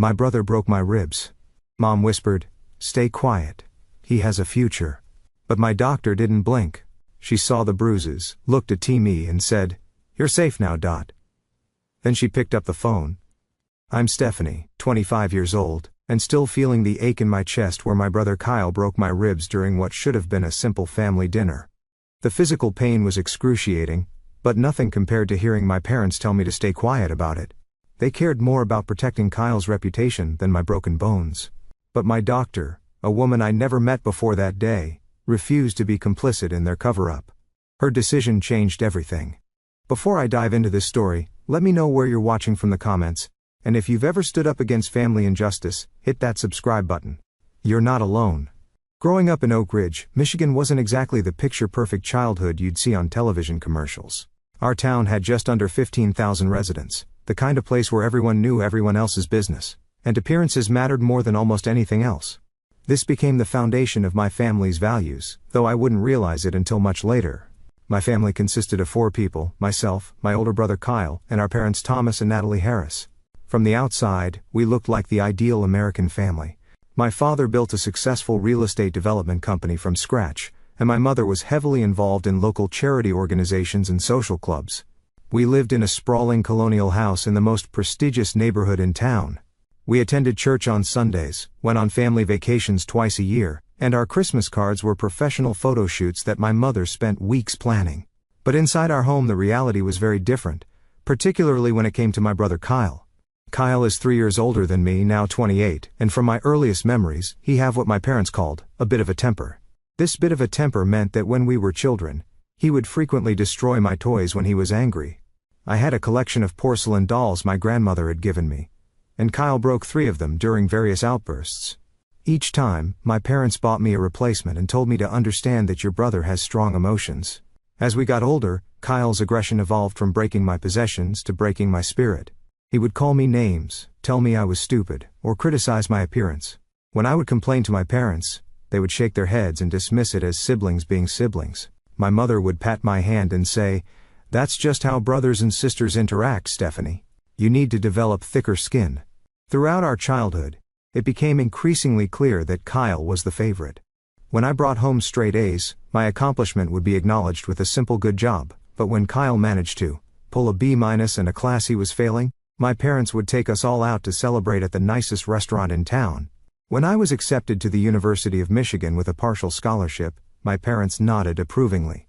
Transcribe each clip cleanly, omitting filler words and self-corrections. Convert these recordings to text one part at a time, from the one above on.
My brother broke my ribs. Mom whispered, "Stay quiet. He has a future." But my doctor didn't blink. She saw the bruises, looked at me and said, "You're safe now, Dot." Then she picked up the phone. I'm Stephanie, 25 years old, and still feeling the ache in my chest where my brother Kyle broke my ribs during what should have been a simple family dinner. The physical pain was excruciating, but nothing compared to hearing my parents tell me to stay quiet about it. They cared more about protecting Kyle's reputation than my broken bones. But my doctor, a woman I never met before that day, refused to be complicit in their cover-up. Her decision changed everything. Before I dive into this story, let me know where you're watching from the comments, and if you've ever stood up against family injustice, hit that subscribe button. You're not alone. Growing up in Oak Ridge, Michigan wasn't exactly the picture-perfect childhood you'd see on television commercials. Our town had just under 15,000 residents, the kind of place where everyone knew everyone else's business, and appearances mattered more than almost anything else. This became the foundation of my family's values, though I wouldn't realize it until much later. My family consisted of 4 people: myself, my older brother Kyle, and our parents Thomas and Natalie Harris. From the outside, we looked like the ideal American family. My father built a successful real estate development company from scratch, and my mother was heavily involved in local charity organizations and social clubs. We lived in a sprawling colonial house in the most prestigious neighborhood in town. We attended church on Sundays, went on family vacations twice a year, and our Christmas cards were professional photo shoots that my mother spent weeks planning. But inside our home the reality was very different, particularly when it came to my brother Kyle. Kyle is 3 years older than me, now 28, and from my earliest memories, he had what my parents called a bit of a temper. This bit of a temper meant that when we were children, he would frequently destroy my toys when he was angry. I had a collection of porcelain dolls my grandmother had given me, and Kyle broke 3 of them during various outbursts. Each time, my parents bought me a replacement and told me to understand that your brother has strong emotions. As we got older, Kyle's aggression evolved from breaking my possessions to breaking my spirit. He would call me names, tell me I was stupid, or criticize my appearance. When I would complain to my parents, they would shake their heads and dismiss it as siblings being siblings. My mother would pat my hand and say, "That's just how brothers and sisters interact, Stephanie. You need to develop thicker skin." Throughout our childhood, it became increasingly clear that Kyle was the favorite. When I brought home straight A's, my accomplishment would be acknowledged with a simple "good job," but when Kyle managed to pull a B- and a class he was failing, my parents would take us all out to celebrate at the nicest restaurant in town. When I was accepted to the University of Michigan with a partial scholarship, my parents nodded approvingly.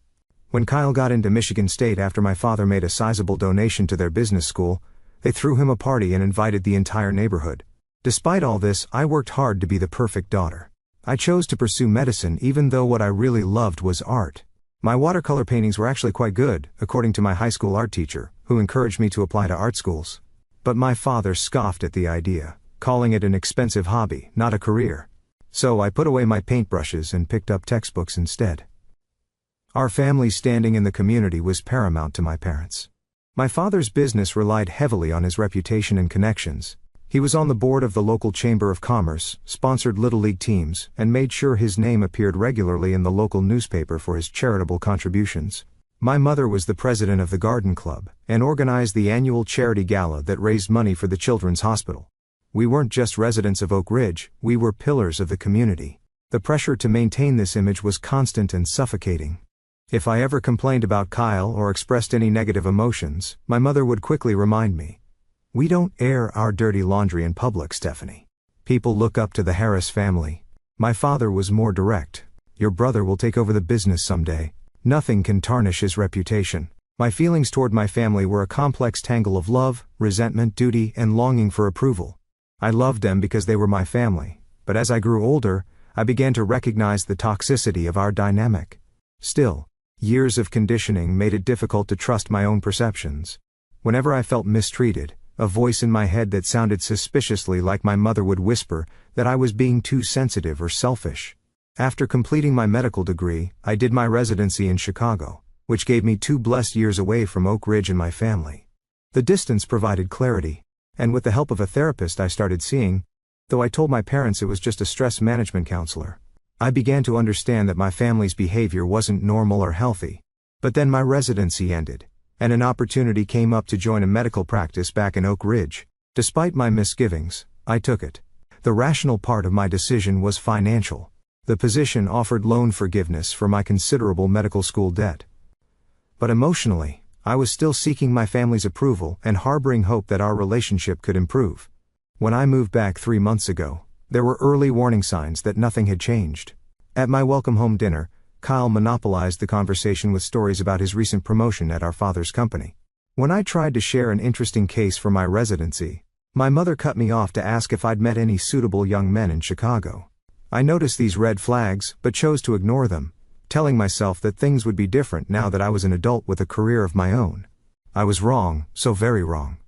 When Kyle got into Michigan State after my father made a sizable donation to their business school, they threw him a party and invited the entire neighborhood. Despite all this, I worked hard to be the perfect daughter. I chose to pursue medicine even though what I really loved was art. My watercolor paintings were actually quite good, according to my high school art teacher, who encouraged me to apply to art schools. But my father scoffed at the idea, calling it an expensive hobby, not a career. So I put away my paintbrushes and picked up textbooks instead. Our family's standing in the community was paramount to my parents. My father's business relied heavily on his reputation and connections. He was on the board of the local Chamber of Commerce, sponsored Little League teams, and made sure his name appeared regularly in the local newspaper for his charitable contributions. My mother was the president of the Garden Club, and organized the annual charity gala that raised money for the Children's Hospital. We weren't just residents of Oak Ridge, we were pillars of the community. The pressure to maintain this image was constant and suffocating. If I ever complained about Kyle or expressed any negative emotions, my mother would quickly remind me, "We don't air our dirty laundry in public, Stephanie. People look up to the Harris family." My father was more direct. "Your brother will take over the business someday. Nothing can tarnish his reputation." My feelings toward my family were a complex tangle of love, resentment, duty, and longing for approval. I loved them because they were my family, but as I grew older, I began to recognize the toxicity of our dynamic. Still, years of conditioning made it difficult to trust my own perceptions. Whenever I felt mistreated, a voice in my head that sounded suspiciously like my mother would whisper that I was being too sensitive or selfish. After completing my medical degree, I did my residency in Chicago, which gave me 2 blessed years away from Oak Ridge and my family. The distance provided clarity, and with the help of a therapist I started seeing, though I told my parents it was just a stress management counselor, I began to understand that my family's behavior wasn't normal or healthy. But then my residency ended, and an opportunity came up to join a medical practice back in Oak Ridge. Despite my misgivings, I took it. The rational part of my decision was financial. The position offered loan forgiveness for my considerable medical school debt. But emotionally, I was still seeking my family's approval and harboring hope that our relationship could improve. When I moved back 3 months ago, there were early warning signs that nothing had changed. At my welcome home dinner, Kyle monopolized the conversation with stories about his recent promotion at our father's company. When I tried to share an interesting case for my residency, my mother cut me off to ask if I'd met any suitable young men in Chicago. I noticed these red flags, but chose to ignore them, telling myself that things would be different now that I was an adult with a career of my own. I was wrong, so very wrong.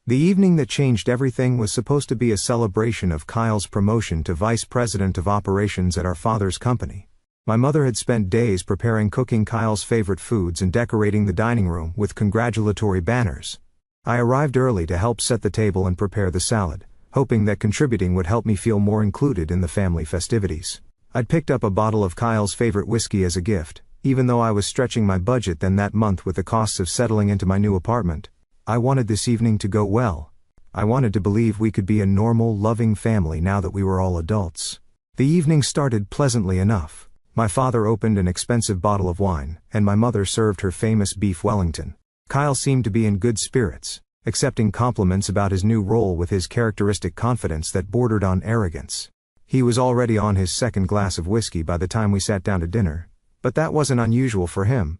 The evening that changed everything was supposed to be a celebration of Kyle's promotion to Vice President of Operations at our father's company. My mother had spent days preparing cooking Kyle's favorite foods and decorating the dining room with congratulatory banners. I arrived early to help set the table and prepare the salad, hoping that contributing would help me feel more included in the family festivities. I'd picked up a bottle of Kyle's favorite whiskey as a gift, even though I was stretching my budget then that month with the costs of settling into my new apartment. I wanted this evening to go well. I wanted to believe we could be a normal, loving family now that we were all adults. The evening started pleasantly enough. My father opened an expensive bottle of wine, and my mother served her famous beef Wellington. Kyle seemed to be in good spirits, accepting compliments about his new role with his characteristic confidence that bordered on arrogance. He was already on his second glass of whiskey by the time we sat down to dinner, but that wasn't unusual for him.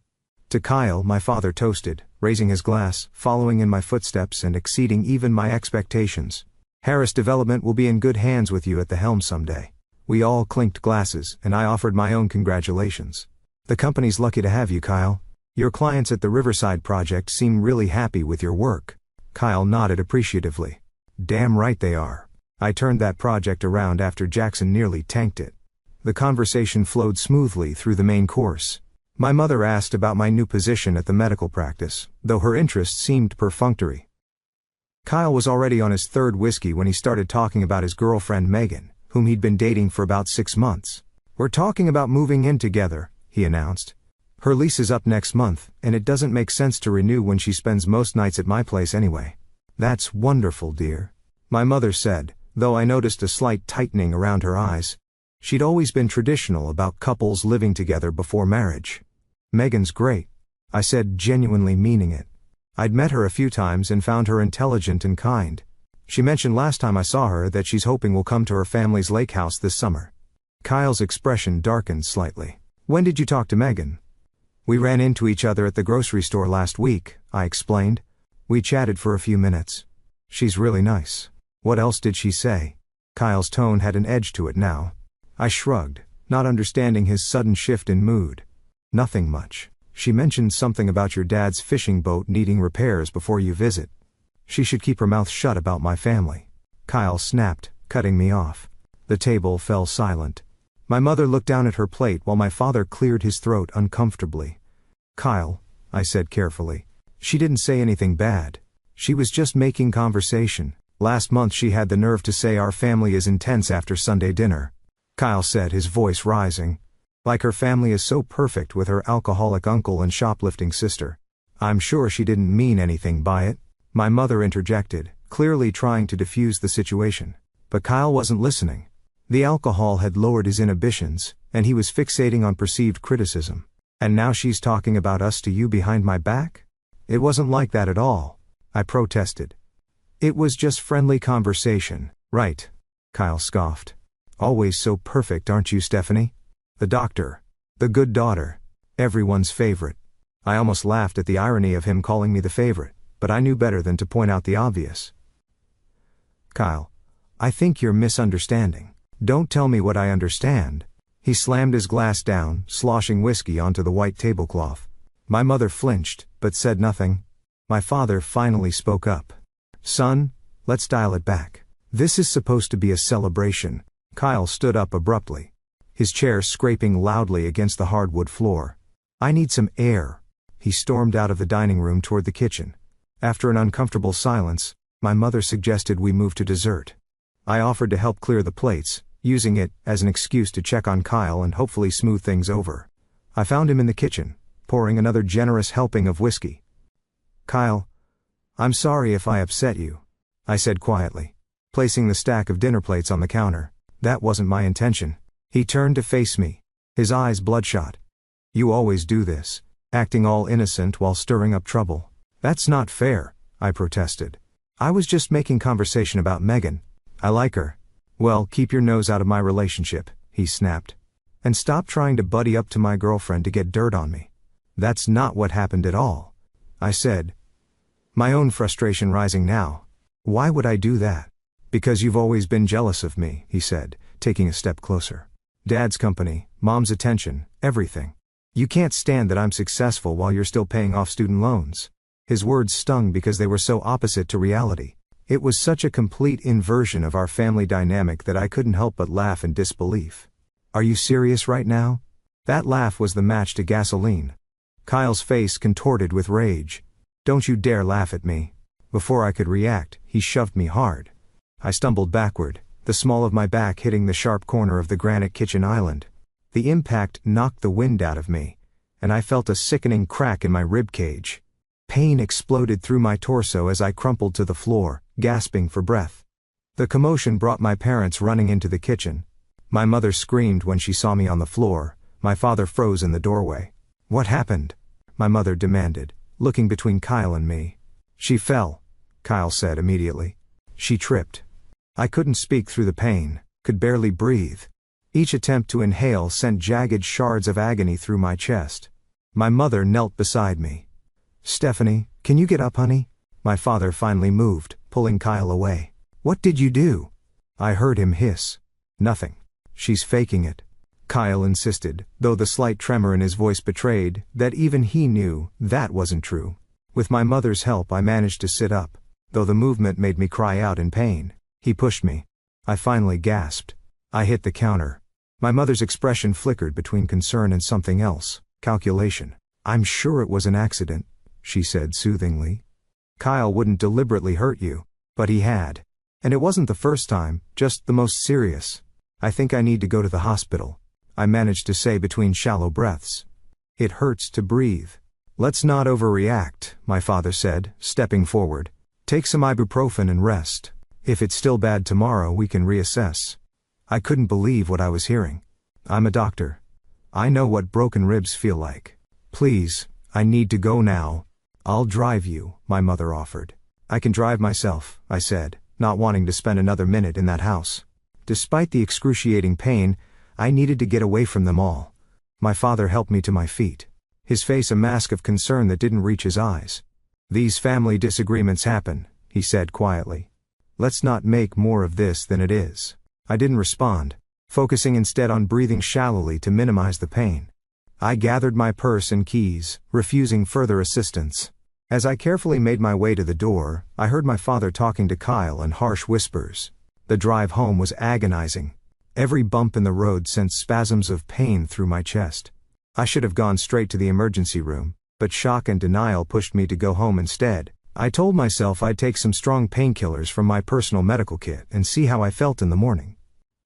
To Kyle, my father toasted, raising his glass, following in my footsteps and exceeding even my expectations. Harris Development will be in good hands with you at the helm someday. We all clinked glasses, and I offered my own congratulations. The company's lucky to have you, Kyle. Your clients at the Riverside project seem really happy with your work. Kyle nodded appreciatively. Damn right they are. I turned that project around after Jackson nearly tanked it. The conversation flowed smoothly through the main course. My mother asked about my new position at the medical practice, though her interest seemed perfunctory. Kyle was already on his third whiskey when he started talking about his girlfriend Megan, whom he'd been dating for about 6 months. We're talking about moving in together, he announced. Her lease is up next month, and it doesn't make sense to renew when she spends most nights at my place anyway. That's wonderful, dear, my mother said, though I noticed a slight tightening around her eyes. She'd always been traditional about couples living together before marriage. Megan's great, I said, genuinely meaning it. I'd met her a few times and found her intelligent and kind. She mentioned last time I saw her that she's hoping we'll come to her family's lake house this summer. Kyle's expression darkened slightly. When did you talk to Megan? We ran into each other at the grocery store last week, I explained. We chatted for a few minutes. She's really nice. What else did she say? Kyle's tone had an edge to it now. I shrugged, not understanding his sudden shift in mood. Nothing much. She mentioned something about your dad's fishing boat needing repairs before you visit. She should keep her mouth shut about my family. Kyle snapped, cutting me off. The table fell silent. My mother looked down at her plate while my father cleared his throat uncomfortably. Kyle, I said carefully. She didn't say anything bad. She was just making conversation. Last month she had the nerve to say our family is intense after Sunday dinner. Kyle said, his voice rising. Like her family is so perfect with her alcoholic uncle and shoplifting sister. I'm sure she didn't mean anything by it. My mother interjected, clearly trying to defuse the situation. But Kyle wasn't listening. The alcohol had lowered his inhibitions, and he was fixating on perceived criticism. And now she's talking about us to you behind my back? It wasn't like that at all, I protested. It was just friendly conversation, right? Kyle scoffed. Always so perfect, aren't you, Stephanie? The doctor. The good daughter. Everyone's favorite. I almost laughed at the irony of him calling me the favorite, but I knew better than to point out the obvious. Kyle, I think you're misunderstanding. Don't tell me what I understand. He slammed his glass down, sloshing whiskey onto the white tablecloth. My mother flinched, but said nothing. My father finally spoke up. Son, let's dial it back. This is supposed to be a celebration. Kyle stood up abruptly, his chair scraping loudly against the hardwood floor. I need some air. He stormed out of the dining room toward the kitchen. After an uncomfortable silence, my mother suggested we move to dessert. I offered to help clear the plates, using it as an excuse to check on Kyle and hopefully smooth things over. I found him in the kitchen, pouring another generous helping of whiskey. Kyle, I'm sorry if I upset you, I said quietly. placing the stack of dinner plates on the counter. That wasn't my intention. He turned to face me, his eyes bloodshot. You always do this, acting all innocent while stirring up trouble. That's not fair, I protested. I was just making conversation about Megan. I like her. Well, keep your nose out of my relationship, he snapped. And stop trying to buddy up to my girlfriend to get dirt on me. That's not what happened at all, I said, my own frustration rising now. Why would I do that? Because you've always been jealous of me, he said, taking a step closer. Dad's company, Mom's attention, everything. You can't stand that I'm successful while you're still paying off student loans. His words stung because they were so opposite to reality. It was such a complete inversion of our family dynamic that I couldn't help but laugh in disbelief. Are you serious right now? That laugh was the match to gasoline. Kyle's face contorted with rage. Don't you dare laugh at me. Before I could react, he shoved me hard. I stumbled backward, the small of my back hitting the sharp corner of the granite kitchen island. The impact knocked the wind out of me, and I felt a sickening crack in my rib cage. Pain exploded through my torso as I crumpled to the floor, gasping for breath. The commotion brought my parents running into the kitchen. My mother screamed when she saw me on the floor. My father froze in the doorway. What happened? My mother demanded, looking between Kyle and me. She fell, Kyle said immediately. She tripped. I couldn't speak through the pain, could barely breathe. Each attempt to inhale sent jagged shards of agony through my chest. My mother knelt beside me. Stephanie, can you get up, honey? My father finally moved, pulling Kyle away. What did you do? I heard him hiss. Nothing. She's faking it, Kyle insisted, though the slight tremor in his voice betrayed that even he knew that wasn't true. With my mother's help I managed to sit up, though the movement made me cry out in pain. He pushed me. I finally gasped. I hit the counter. My mother's expression flickered between concern and something else, calculation. I'm sure it was an accident, she said soothingly. Kyle wouldn't deliberately hurt you, but he had. And it wasn't the first time, just the most serious. I think I need to go to the hospital, I managed to say between shallow breaths. It hurts to breathe. Let's not overreact, my father said, stepping forward. Take some ibuprofen and rest. If it's still bad tomorrow we can reassess. I couldn't believe what I was hearing. I'm a doctor. I know what broken ribs feel like. Please, I need to go now. I'll drive you, my mother offered. I can drive myself, I said, not wanting to spend another minute in that house. Despite the excruciating pain, I needed to get away from them all. My father helped me to my feet, his face a mask of concern that didn't reach his eyes. These family disagreements happen, he said quietly. Let's not make more of this than it is. I didn't respond, focusing instead on breathing shallowly to minimize the pain. I gathered my purse and keys, refusing further assistance. As I carefully made my way to the door, I heard my father talking to Kyle in harsh whispers. The drive home was agonizing. Every bump in the road sent spasms of pain through my chest. I should have gone straight to the emergency room, but shock and denial pushed me to go home instead. I told myself I'd take some strong painkillers from my personal medical kit and see how I felt in the morning.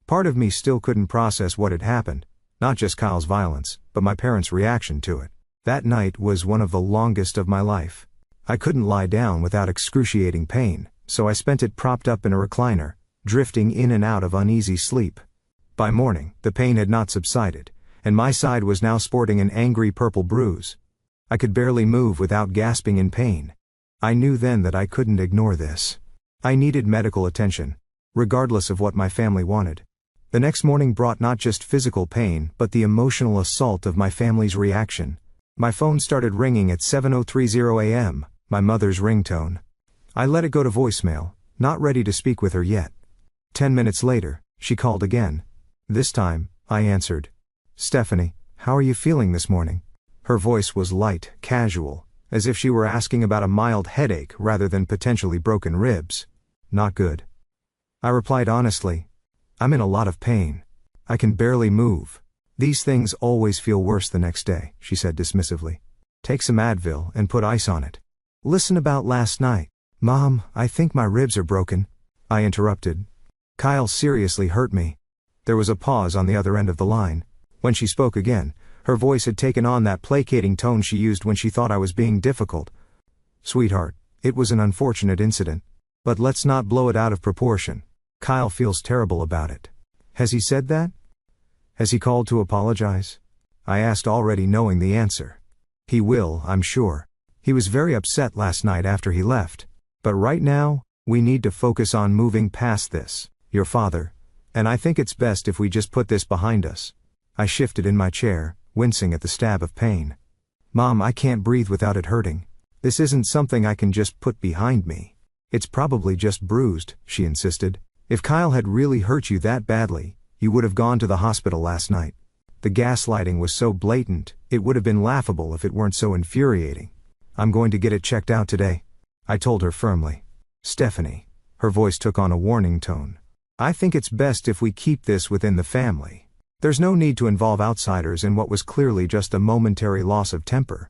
Part of me still couldn't process what had happened, not just Kyle's violence, but my parents' reaction to it. That night was one of the longest of my life. I couldn't lie down without excruciating pain, so I spent it propped up in a recliner, drifting in and out of uneasy sleep. By morning, the pain had not subsided, and my side was now sporting an angry purple bruise. I could barely move without gasping in pain. I knew then that I couldn't ignore this. I needed medical attention, regardless of what my family wanted. The next morning brought not just physical pain but the emotional assault of my family's reaction. My phone started ringing at 7:30 a.m., my mother's ringtone. I let it go to voicemail, not ready to speak with her yet. 10 minutes later, she called again. This time, I answered. Stephanie, how are you feeling this morning? Her voice was light, casual, as if she were asking about a mild headache rather than potentially broken ribs. Not good. I replied honestly. I'm in a lot of pain. I can barely move. These things always feel worse the next day, she said dismissively. Take some Advil and put ice on it. Listen about last night. Mom, I think my ribs are broken. I interrupted. Kyle seriously hurt me. There was a pause on the other end of the line. When she spoke again, her voice had taken on that placating tone she used when she thought I was being difficult. Sweetheart, it was an unfortunate incident. But let's not blow it out of proportion. Kyle feels terrible about it. Has he said that? Has he called to apologize? I asked, already knowing the answer. He will, I'm sure. He was very upset last night after he left. But right now, we need to focus on moving past this. Your father. And I think it's best if we just put this behind us. I shifted in my chair, wincing at the stab of pain. Mom, I can't breathe without it hurting. This isn't something I can just put behind me. It's probably just bruised, she insisted. If Kyle had really hurt you that badly, you would have gone to the hospital last night. The gaslighting was so blatant, it would have been laughable if it weren't so infuriating. I'm going to get it checked out today, I told her firmly. Stephanie. Her voice took on a warning tone. I think it's best if we keep this within the family. There's no need to involve outsiders in what was clearly just a momentary loss of temper.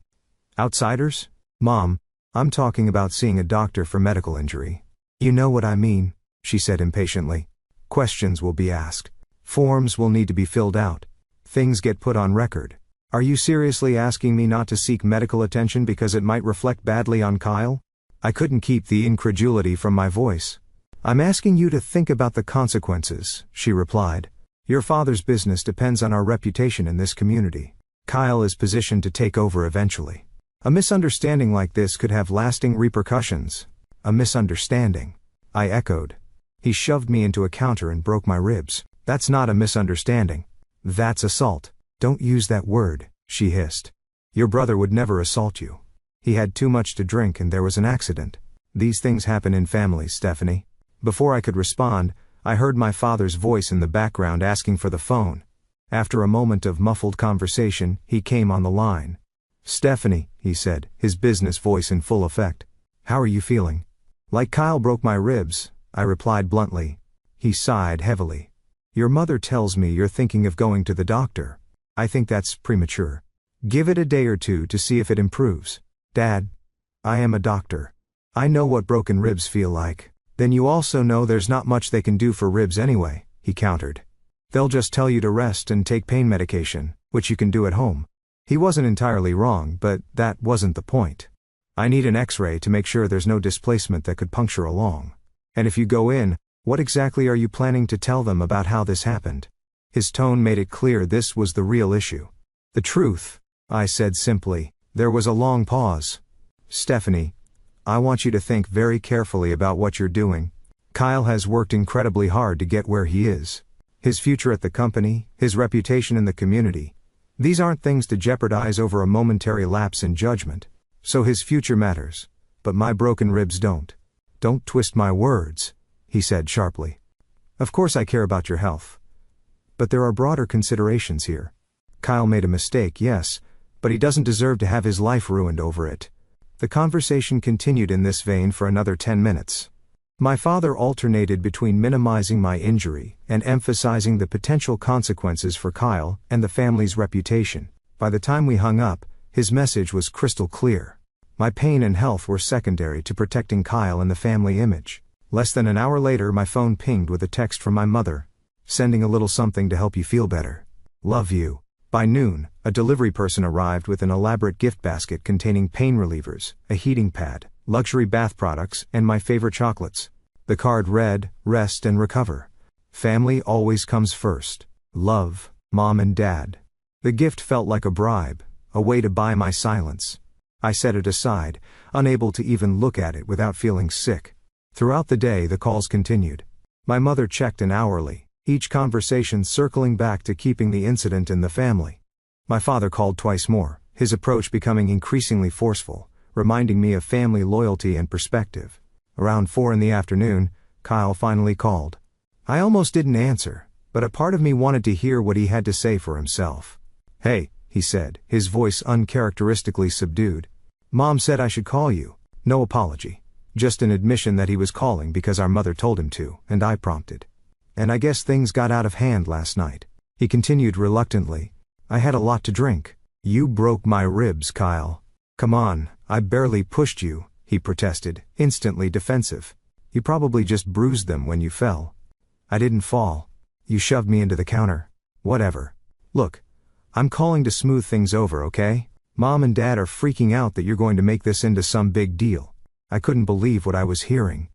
Outsiders? Mom, I'm talking about seeing a doctor for medical injury. You know what I mean, she said impatiently. Questions will be asked. Forms will need to be filled out. Things get put on record. Are you seriously asking me not to seek medical attention because it might reflect badly on Kyle? I couldn't keep the incredulity from my voice. I'm asking you to think about the consequences, she replied. Your father's business depends on our reputation in this community. Kyle is positioned to take over eventually. A misunderstanding like this could have lasting repercussions. A misunderstanding. I echoed. He shoved me into a counter and broke my ribs. That's not a misunderstanding. That's assault. Don't use that word, she hissed. Your brother would never assault you. He had too much to drink and there was an accident. These things happen in families, Stephanie. Before I could respond, I heard my father's voice in the background asking for the phone. After a moment of muffled conversation, he came on the line. Stephanie, he said, his business voice in full effect. How are you feeling? Like Kyle broke my ribs, I replied bluntly. He sighed heavily. Your mother tells me you're thinking of going to the doctor. I think that's premature. Give it a day or two to see if it improves. Dad, I am a doctor. I know what broken ribs feel like. Then you also know there's not much they can do for ribs anyway, he countered. They'll just tell you to rest and take pain medication, which you can do at home. He wasn't entirely wrong, but that wasn't the point. I need an X-ray to make sure there's no displacement that could puncture a lung. And if you go in, what exactly are you planning to tell them about how this happened? His tone made it clear this was the real issue. The truth, I said simply. There was a long pause. Stephanie, I want you to think very carefully about what you're doing. Kyle has worked incredibly hard to get where he is. His future at the company, his reputation in the community. These aren't things to jeopardize over a momentary lapse in judgment. So his future matters. But my broken ribs don't. Don't twist my words, he said sharply. Of course I care about your health. But there are broader considerations here. Kyle made a mistake, yes, but he doesn't deserve to have his life ruined over it. The conversation continued in this vein for another 10 minutes. My father alternated between minimizing my injury and emphasizing the potential consequences for Kyle and the family's reputation. By the time we hung up, his message was crystal clear. My pain and health were secondary to protecting Kyle and the family image. Less than an hour later, my phone pinged with a text from my mother. Sending a little something to help you feel better. Love you. By noon, a delivery person arrived with an elaborate gift basket containing pain relievers, a heating pad, luxury bath products, and my favorite chocolates. The card read, Rest and recover. Family always comes first. Love, Mom and Dad. The gift felt like a bribe, a way to buy my silence. I set it aside, unable to even look at it without feeling sick. Throughout the day the calls continued. My mother checked in hourly, each conversation circling back to keeping the incident in the family. My father called twice more, his approach becoming increasingly forceful, reminding me of family loyalty and perspective. Around 4 p.m, Kyle finally called. I almost didn't answer, but a part of me wanted to hear what he had to say for himself. Hey, he said, his voice uncharacteristically subdued. Mom said I should call you. No apology. Just an admission that he was calling because our mother told him to, and I prompted. And I guess things got out of hand last night. He continued reluctantly. I had a lot to drink. You broke my ribs, Kyle. Come on, I barely pushed you, he protested, instantly defensive. You probably just bruised them when you fell. I didn't fall. You shoved me into the counter. Whatever. Look, I'm calling to smooth things over, okay? Mom and Dad are freaking out that you're going to make this into some big deal. I couldn't believe what I was hearing.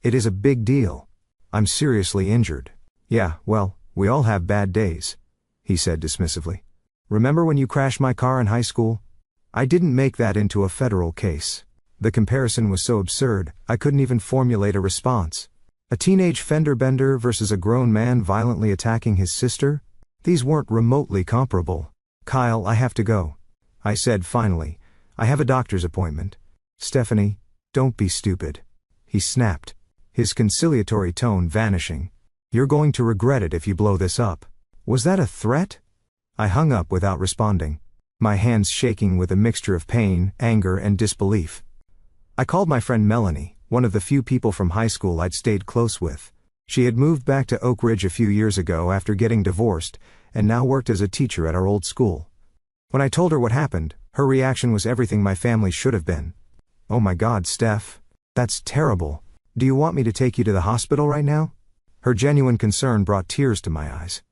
It is a big deal. I'm seriously injured. Yeah, well, we all have bad days, he said dismissively. Remember when you crashed my car in high school? I didn't make that into a federal case. The comparison was so absurd, I couldn't even formulate a response. A teenage fender bender versus a grown man violently attacking his sister? These weren't remotely comparable. Kyle, I have to go, I said finally. I have a doctor's appointment. Stephanie, don't be stupid, he snapped, his conciliatory tone vanishing. You're going to regret it if you blow this up. Was that a threat? I hung up without responding, my hands shaking with a mixture of pain, anger, and disbelief. I called my friend Melanie, one of the few people from high school I'd stayed close with. She had moved back to Oak Ridge a few years ago after getting divorced, and now worked as a teacher at our old school. When I told her what happened, her reaction was everything my family should have been. Oh my God, Steph. That's terrible. Do you want me to take you to the hospital right now? Her genuine concern brought tears to my eyes.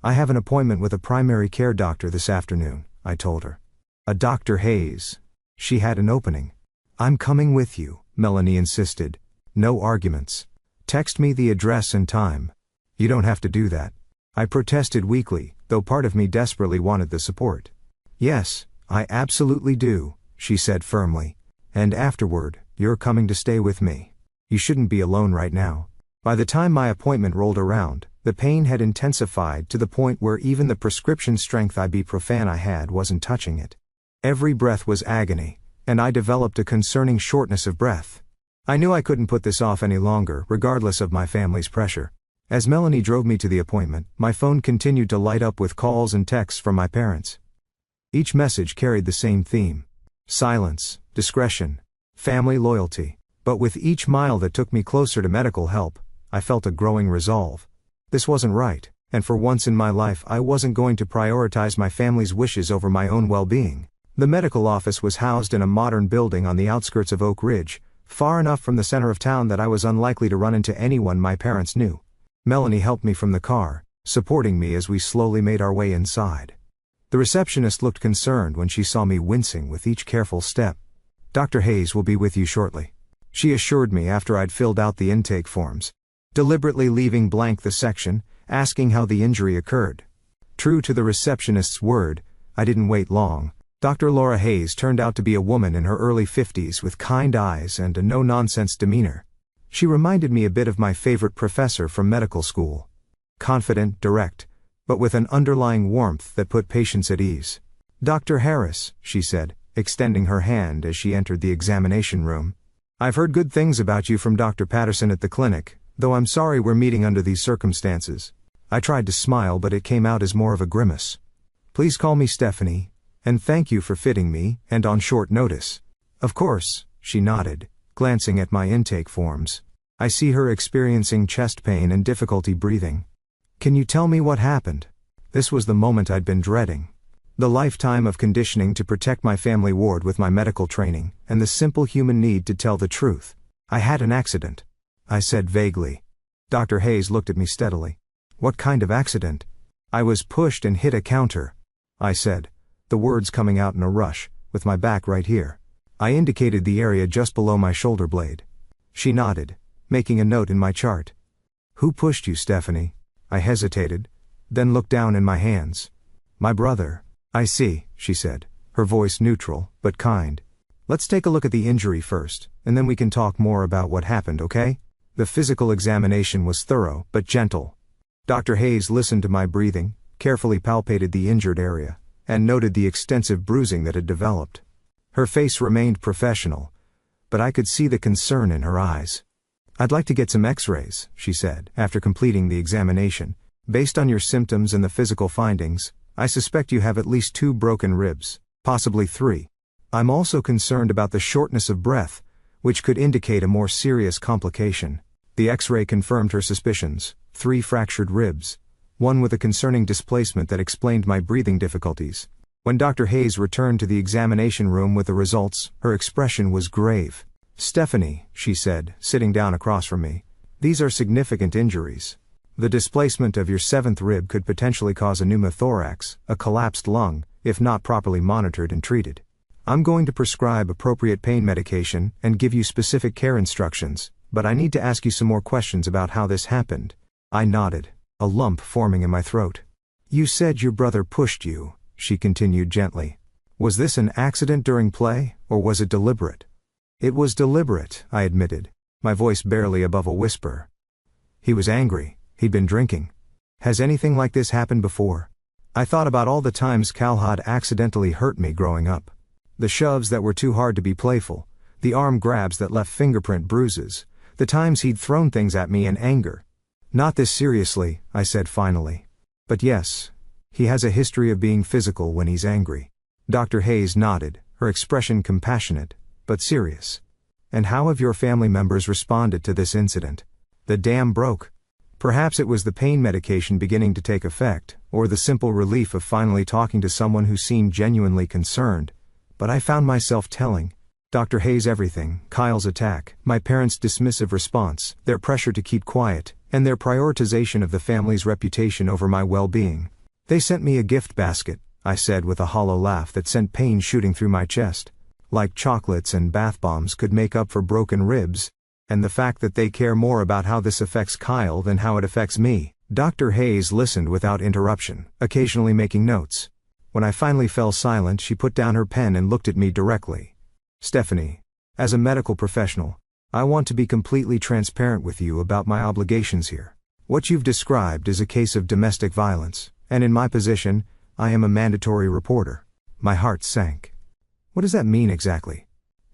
I have an appointment with a primary care doctor this afternoon, I told her. A Dr. Hayes. She had an opening. I'm coming with you, Melanie insisted. No arguments. Text me the address and time. You don't have to do that, I protested weakly, though part of me desperately wanted the support. Yes, I absolutely do, she said firmly. And afterward, you're coming to stay with me. You shouldn't be alone right now. By the time my appointment rolled around, the pain had intensified to the point where even the prescription strength ibuprofen I had wasn't touching it. Every breath was agony, and I developed a concerning shortness of breath. I knew I couldn't put this off any longer, regardless of my family's pressure. As Melanie drove me to the appointment, my phone continued to light up with calls and texts from my parents. Each message carried the same theme. Silence, discretion, family loyalty. But with each mile that took me closer to medical help, I felt a growing resolve. This wasn't right, and for once in my life I wasn't going to prioritize my family's wishes over my own well-being. The medical office was housed in a modern building on the outskirts of Oak Ridge, far enough from the center of town that I was unlikely to run into anyone my parents knew. Melanie helped me from the car, supporting me as we slowly made our way inside. The receptionist looked concerned when she saw me wincing with each careful step. Dr. Hayes will be with you shortly, she assured me after I'd filled out the intake forms, deliberately leaving blank the section, asking how the injury occurred. True to the receptionist's word, I didn't wait long. Dr. Laura Hayes turned out to be a woman in her early 50s with kind eyes and a no-nonsense demeanor. She reminded me a bit of my favorite professor from medical school. Confident, direct, but with an underlying warmth that put patients at ease. Dr. Harris, she said, extending her hand as she entered the examination room. I've heard good things about you from Dr. Patterson at the clinic, though I'm sorry we're meeting under these circumstances. I tried to smile, but it came out as more of a grimace. Please call me Stephanie, and thank you for fitting me, and on short notice. Of course, she nodded, glancing at my intake forms. I see her experiencing chest pain and difficulty breathing. Can you tell me what happened? This was the moment I'd been dreading. The lifetime of conditioning to protect my family ward with my medical training, and the simple human need to tell the truth. I had an accident, I said vaguely. Dr. Hayes looked at me steadily. What kind of accident? I was pushed and hit a counter, I said, the words coming out in a rush, with my back right here. I indicated the area just below my shoulder blade. She nodded, making a note in my chart. Who pushed you, Stephanie? I hesitated, then looked down in my hands. My brother. I see, she said, her voice neutral, but kind. Let's take a look at the injury first, and then we can talk more about what happened, okay? The physical examination was thorough, but gentle. Dr. Hayes listened to my breathing, carefully palpated the injured area, and noted the extensive bruising that had developed. Her face remained professional, but I could see the concern in her eyes. I'd like to get some x-rays, she said, after completing the examination. Based on your symptoms and the physical findings, I suspect you have at least 2 broken ribs, possibly 3. I'm also concerned about the shortness of breath, which could indicate a more serious complication. The X-ray confirmed her suspicions: 3 fractured ribs, one with a concerning displacement that explained my breathing difficulties. When Dr. Hayes returned to the examination room with the results, her expression was grave. Stephanie, she said, sitting down across from me, these are significant injuries. The displacement of your 7th rib could potentially cause a pneumothorax, a collapsed lung, if not properly monitored and treated. I'm going to prescribe appropriate pain medication and give you specific care instructions, But I need to ask you some more questions about how this happened. I nodded, a lump forming in my throat. You said your brother pushed you, she continued gently. Was this an accident during play, or was it deliberate? It was deliberate, I admitted, my voice barely above a whisper. He was angry, he'd been drinking. Has anything like this happened before? I thought about all the times Cal had accidentally hurt me growing up. The shoves that were too hard to be playful, the arm grabs that left fingerprint bruises, the times he'd thrown things at me in anger. Not this seriously, I said finally. But yes, he has a history of being physical when he's angry. Dr. Hayes nodded, her expression compassionate, but serious. And how have your family members responded to this incident? The dam broke. Perhaps it was the pain medication beginning to take effect, or the simple relief of finally talking to someone who seemed genuinely concerned. But I found myself telling Dr. Hayes everything: Kyle's attack, my parents' dismissive response, their pressure to keep quiet, and their prioritization of the family's reputation over my well-being. They sent me a gift basket, I said with a hollow laugh that sent pain shooting through my chest. Like chocolates and bath bombs could make up for broken ribs. And the fact that they care more about how this affects Kyle than how it affects me. Dr. Hayes listened without interruption, occasionally making notes. When I finally fell silent, she put down her pen and looked at me directly. Stephanie, as a medical professional, I want to be completely transparent with you about my obligations here. What you've described is a case of domestic violence, and in my position, I am a mandatory reporter. My heart sank. What does that mean exactly?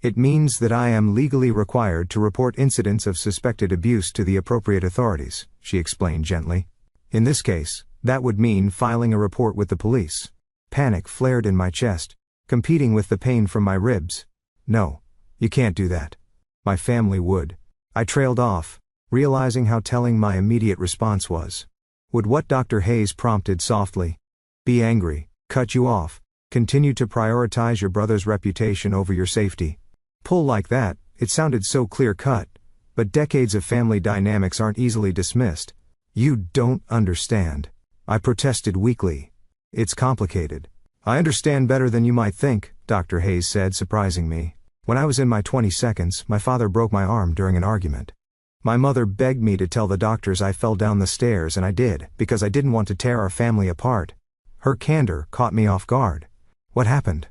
It means that I am legally required to report incidents of suspected abuse to the appropriate authorities, she explained gently. In this case, that would mean filing a report with the police. Panic flared in my chest, competing with the pain from my ribs. No, you can't do that. My family would. I trailed off, realizing how telling my immediate response was. Would what Dr. Hayes prompted softly, be angry, cut you off, continue to prioritize your brother's reputation over your safety. Pull like that, it sounded so clear-cut, but decades of family dynamics aren't easily dismissed. You don't understand. I protested weakly. It's complicated. I understand better than you might think, Dr. Hayes said, surprising me. When I was in my 20s, my father broke my arm during an argument. My mother begged me to tell the doctors I fell down the stairs, and I did, because I didn't want to tear our family apart. Her candor caught me off guard. What happened?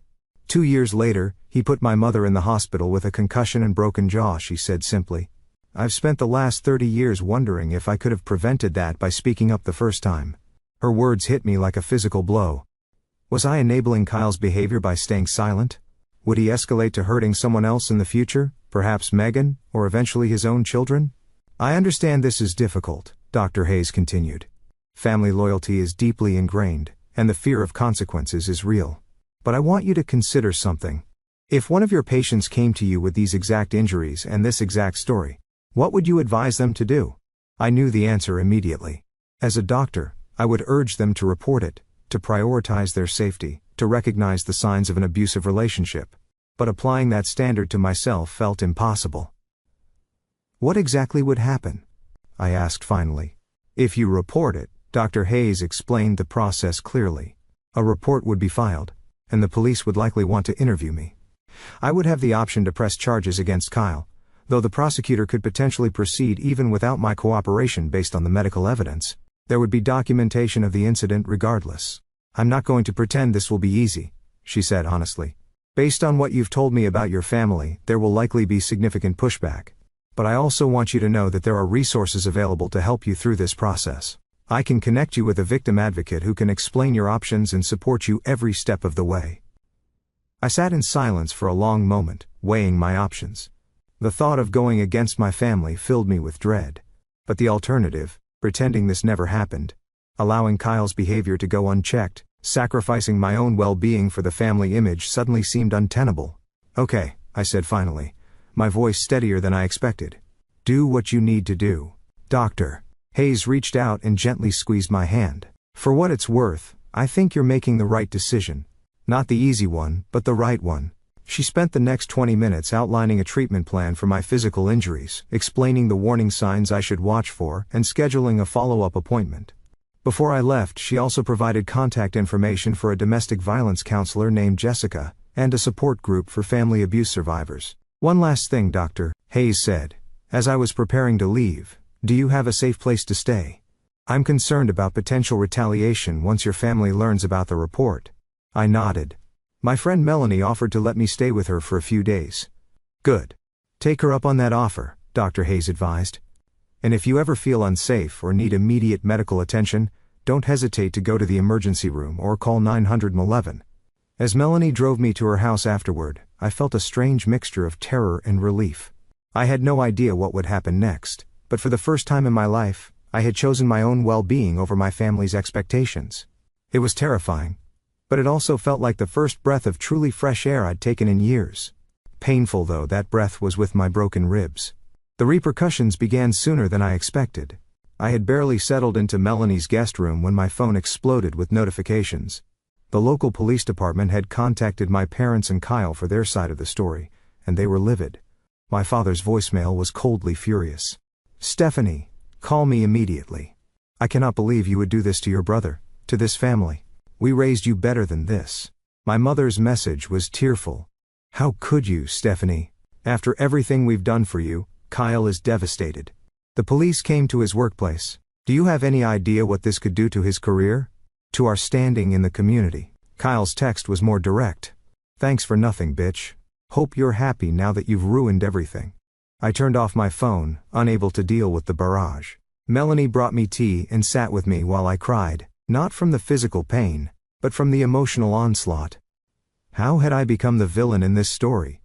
2 years later, he put my mother in the hospital with a concussion and broken jaw, she said simply. I've spent the last 30 years wondering if I could have prevented that by speaking up the first time. Her words hit me like a physical blow. Was I enabling Kyle's behavior by staying silent? Would he escalate to hurting someone else in the future, perhaps Megan, or eventually his own children? I understand this is difficult, Dr. Hayes continued. Family loyalty is deeply ingrained, and the fear of consequences is real. But I want you to consider something. If one of your patients came to you with these exact injuries and this exact story, what would you advise them to do? I knew the answer immediately. As a doctor, I would urge them to report it, to prioritize their safety, to recognize the signs of an abusive relationship. But applying that standard to myself felt impossible. What exactly would happen? I asked finally. If you report it, Dr. Hayes explained the process clearly. A report would be filed, and the police would likely want to interview me. I would have the option to press charges against Kyle, though the prosecutor could potentially proceed even without my cooperation based on the medical evidence. There would be documentation of the incident regardless. I'm not going to pretend this will be easy, she said honestly. Based on what you've told me about your family, there will likely be significant pushback. But I also want you to know that there are resources available to help you through this process. I can connect you with a victim advocate who can explain your options and support you every step of the way. I sat in silence for a long moment, weighing my options. The thought of going against my family filled me with dread. But the alternative, pretending this never happened, allowing Kyle's behavior to go unchecked, sacrificing my own well-being for the family image, suddenly seemed untenable. Okay, I said finally, my voice steadier than I expected. Do what you need to do. Dr. Hayes reached out and gently squeezed my hand. For what it's worth, I think you're making the right decision. Not the easy one, but the right one. She spent the next 20 minutes outlining a treatment plan for my physical injuries, explaining the warning signs I should watch for, and scheduling a follow-up appointment. Before I left, she also provided contact information for a domestic violence counselor named Jessica, and a support group for family abuse survivors. One last thing, Dr. Hayes said, As I was preparing to leave, do you have a safe place to stay? I'm concerned about potential retaliation once your family learns about the report. I nodded. My friend Melanie offered to let me stay with her for a few days. Good. Take her up on that offer, Dr. Hayes advised. And if you ever feel unsafe or need immediate medical attention, don't hesitate to go to the emergency room or call 911. As Melanie drove me to her house afterward, I felt a strange mixture of terror and relief. I had no idea what would happen next, but for the first time in my life, I had chosen my own well-being over my family's expectations. It was terrifying, but it also felt like the first breath of truly fresh air I'd taken in years. Painful though that breath was with my broken ribs. The repercussions began sooner than I expected. I had barely settled into Melanie's guest room when my phone exploded with notifications. The local police department had contacted my parents and Kyle for their side of the story, and they were livid. My father's voicemail was coldly furious. Stephanie, call me immediately. I cannot believe you would do this to your brother, to this family. We raised you better than this. My mother's message was tearful. How could you, Stephanie? After everything we've done for you, Kyle is devastated. The police came to his workplace. Do you have any idea what this could do to his career? To our standing in the community. Kyle's text was more direct. Thanks for nothing, bitch. Hope you're happy now that you've ruined everything. I turned off my phone, unable to deal with the barrage. Melanie brought me tea and sat with me while I cried, not from the physical pain, but from the emotional onslaught. How had I become the villain in this story?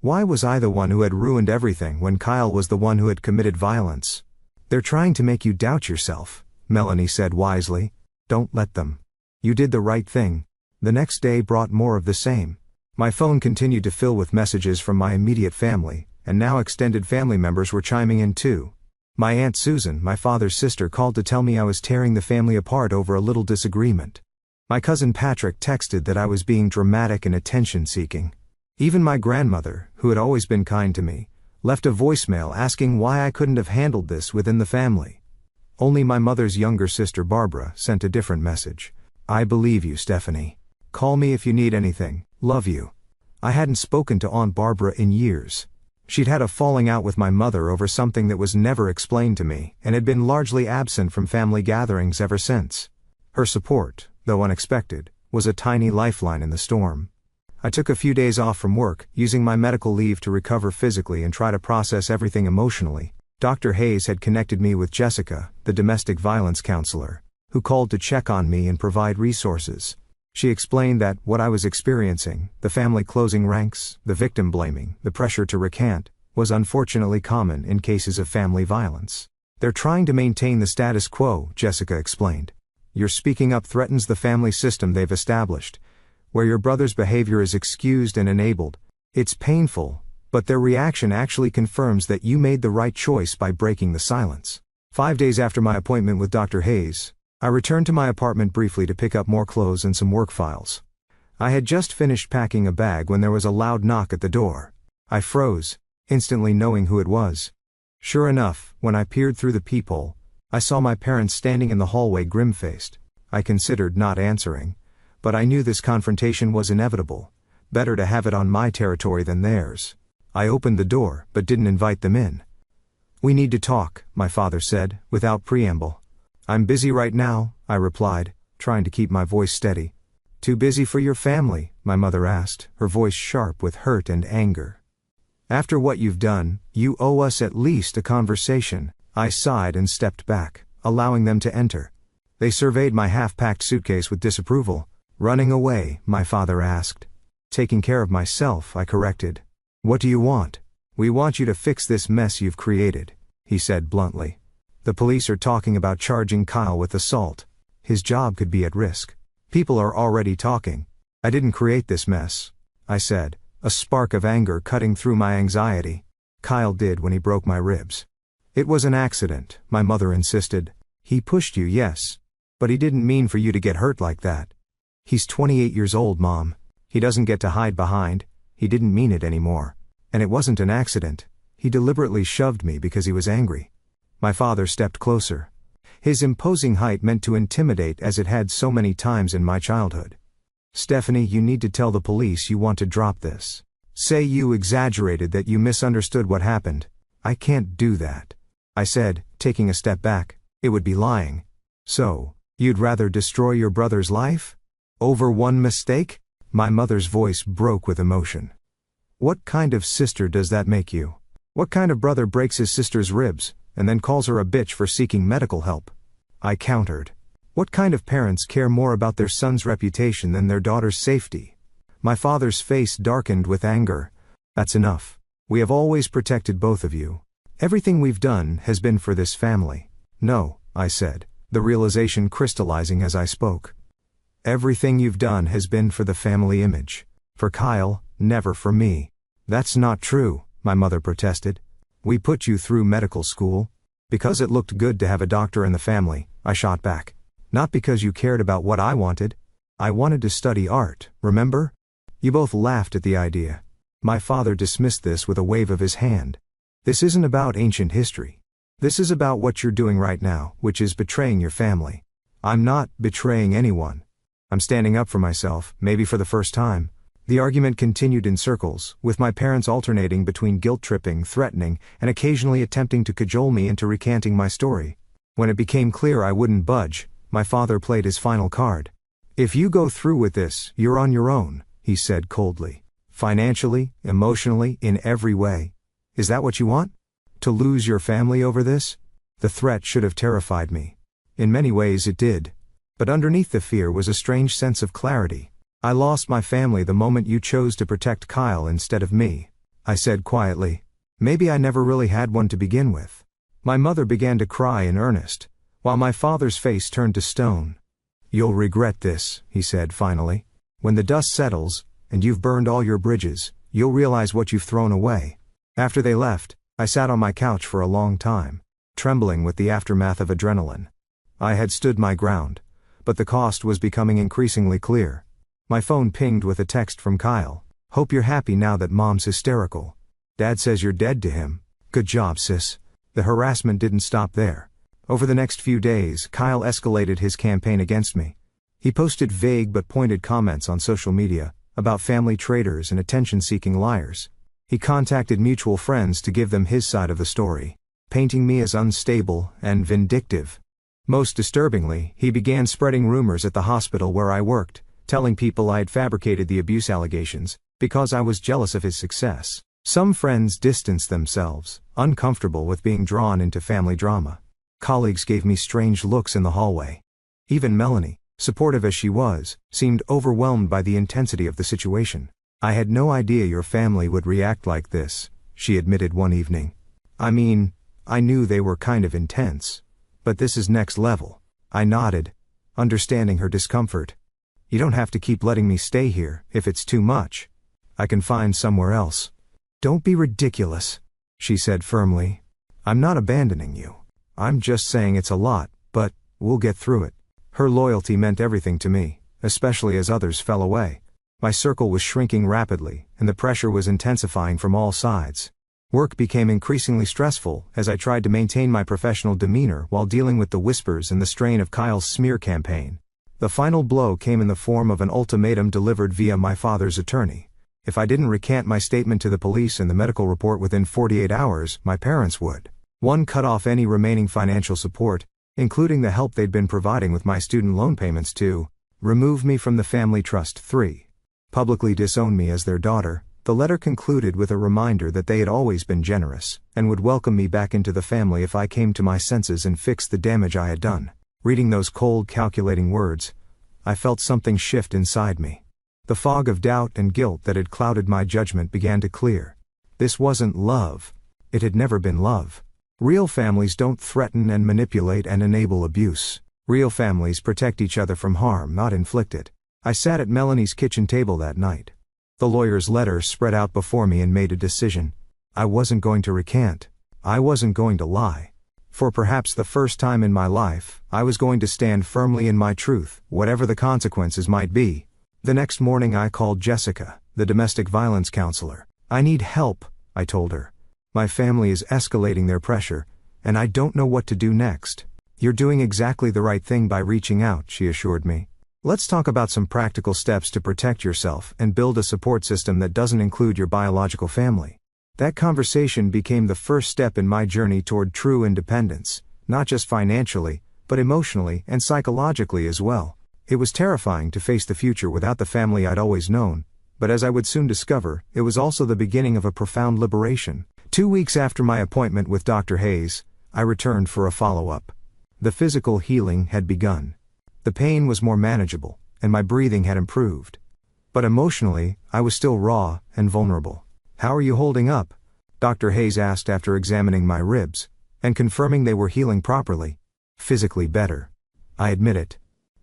Why was I the one who had ruined everything when Kyle was the one who had committed violence? They're trying to make you doubt yourself, Melanie said wisely. Don't let them. You did the right thing. The next day brought more of the same. My phone continued to fill with messages from my immediate family, and now extended family members were chiming in too. My Aunt Susan, my father's sister, called to tell me I was tearing the family apart over a little disagreement. My cousin Patrick texted that I was being dramatic and attention-seeking. Even my grandmother, who had always been kind to me, left a voicemail asking why I couldn't have handled this within the family. Only my mother's younger sister Barbara sent a different message. I believe you, Stephanie. Call me if you need anything. Love you. I hadn't spoken to Aunt Barbara in years. She'd had a falling out with my mother over something that was never explained to me, and had been largely absent from family gatherings ever since. Her support, though unexpected, was a tiny lifeline in the storm. I took a few days off from work, using my medical leave to recover physically and try to process everything emotionally. Dr. Hayes had connected me with Jessica, the domestic violence counselor, who called to check on me and provide resources. She explained that what I was experiencing, the family closing ranks, the victim blaming, the pressure to recant, was unfortunately common in cases of family violence. They're trying to maintain the status quo, Jessica explained. Your speaking up threatens the family system they've established, where your brother's behavior is excused and enabled. It's painful, but their reaction actually confirms that you made the right choice by breaking the silence. 5 days after my appointment with Dr. Hayes, I returned to my apartment briefly to pick up more clothes and some work files. I had just finished packing a bag when there was a loud knock at the door. I froze, instantly knowing who it was. Sure enough, when I peered through the peephole, I saw my parents standing in the hallway grim-faced. I considered not answering, but I knew this confrontation was inevitable. Better to have it on my territory than theirs. I opened the door, but didn't invite them in. We need to talk, my father said, without preamble. I'm busy right now, I replied, trying to keep my voice steady. Too busy for your family, my mother asked, her voice sharp with hurt and anger. After what you've done, you owe us at least a conversation. I sighed and stepped back, allowing them to enter. They surveyed my half-packed suitcase with disapproval. Running away, my father asked. Taking care of myself, I corrected. What do you want? We want you to fix this mess you've created, he said bluntly. The police are talking about charging Kyle with assault. His job could be at risk. People are already talking. I didn't create this mess, I said, a spark of anger cutting through my anxiety. Kyle did when he broke my ribs. It was an accident, my mother insisted. He pushed you, yes. But he didn't mean for you to get hurt like that. He's 28 years old, Mom. He doesn't get to hide behind. He didn't mean it anymore. And it wasn't an accident. He deliberately shoved me because he was angry. My father stepped closer. His imposing height meant to intimidate as it had so many times in my childhood. Stephanie, you need to tell the police you want to drop this. Say you exaggerated, that you misunderstood what happened. I can't do that, I said, taking a step back. It would be lying. So, you'd rather destroy your brother's life? Over one mistake? My mother's voice broke with emotion. What kind of sister does that make you? What kind of brother breaks his sister's ribs, and then calls her a bitch for seeking medical help? I countered. What kind of parents care more about their son's reputation than their daughter's safety? My father's face darkened with anger. That's enough. We have always protected both of you. Everything we've done has been for this family. No, I said, the realization crystallizing as I spoke. Everything you've done has been for the family image. For Kyle, never for me. That's not true, my mother protested. We put you through medical school. Because it looked good to have a doctor in the family, I shot back. Not because you cared about what I wanted. I wanted to study art, remember? You both laughed at the idea. My father dismissed this with a wave of his hand. This isn't about ancient history. This is about what you're doing right now, which is betraying your family. I'm not betraying anyone. I'm standing up for myself, maybe for the first time. The argument continued in circles, with my parents alternating between guilt-tripping, threatening, and occasionally attempting to cajole me into recanting my story. When it became clear I wouldn't budge, my father played his final card. If you go through with this, you're on your own, he said coldly. Financially, emotionally, in every way. Is that what you want? To lose your family over this? The threat should have terrified me. In many ways it did. But underneath the fear was a strange sense of clarity. I lost my family the moment you chose to protect Kyle instead of me, I said quietly. Maybe I never really had one to begin with. My mother began to cry in earnest, while my father's face turned to stone. You'll regret this, he said finally. When the dust settles, and you've burned all your bridges, you'll realize what you've thrown away. After they left, I sat on my couch for a long time, trembling with the aftermath of adrenaline. I had stood my ground, but the cost was becoming increasingly clear. My phone pinged with a text from Kyle. Hope you're happy now that Mom's hysterical. Dad says you're dead to him. Good job, sis. The harassment didn't stop there. Over the next few days, Kyle escalated his campaign against me. He posted vague but pointed comments on social media about family traitors and attention-seeking liars. He contacted mutual friends to give them his side of the story, painting me as unstable and vindictive. Most disturbingly, he began spreading rumors at the hospital where I worked, telling people I had fabricated the abuse allegations, because I was jealous of his success. Some friends distanced themselves, uncomfortable with being drawn into family drama. Colleagues gave me strange looks in the hallway. Even Melanie, supportive as she was, seemed overwhelmed by the intensity of the situation. I had no idea your family would react like this, she admitted one evening. I mean, I knew they were kind of intense. But this is next level. I nodded, understanding her discomfort. You don't have to keep letting me stay here, if it's too much. I can find somewhere else. Don't be ridiculous, she said firmly. I'm not abandoning you. I'm just saying it's a lot, but we'll get through it. Her loyalty meant everything to me, especially as others fell away. My circle was shrinking rapidly, and the pressure was intensifying from all sides. Work became increasingly stressful as I tried to maintain my professional demeanor while dealing with the whispers and the strain of Kyle's smear campaign. The final blow came in the form of an ultimatum delivered via my father's attorney. If I didn't recant my statement to the police and the medical report within 48 hours, my parents would. 1. Cut off any remaining financial support, including the help they'd been providing with my student loan payments. 2. Remove me from the family trust. 3. Publicly disown me as their daughter. The letter concluded with a reminder that they had always been generous, and would welcome me back into the family if I came to my senses and fixed the damage I had done. Reading those cold, calculating words, I felt something shift inside me. The fog of doubt and guilt that had clouded my judgment began to clear. This wasn't love. It had never been love. Real families don't threaten and manipulate and enable abuse. Real families protect each other from harm, not inflict it. I sat at Melanie's kitchen table that night. The lawyer's letter spread out before me and made a decision. I wasn't going to recant. I wasn't going to lie. For perhaps the first time in my life, I was going to stand firmly in my truth, whatever the consequences might be. The next morning I called Jessica, the domestic violence counselor. I need help, I told her. My family is escalating their pressure, and I don't know what to do next. You're doing exactly the right thing by reaching out, she assured me. Let's talk about some practical steps to protect yourself and build a support system that doesn't include your biological family. That conversation became the first step in my journey toward true independence, not just financially, but emotionally and psychologically as well. It was terrifying to face the future without the family I'd always known, but as I would soon discover, it was also the beginning of a profound liberation. 2 weeks after my appointment with Dr. Hayes, I returned for a follow-up. The physical healing had begun. The pain was more manageable, and my breathing had improved. But emotionally, I was still raw and vulnerable. "How are you holding up?" Dr. Hayes asked after examining my ribs, and confirming they were healing properly. "Physically better. I admit it.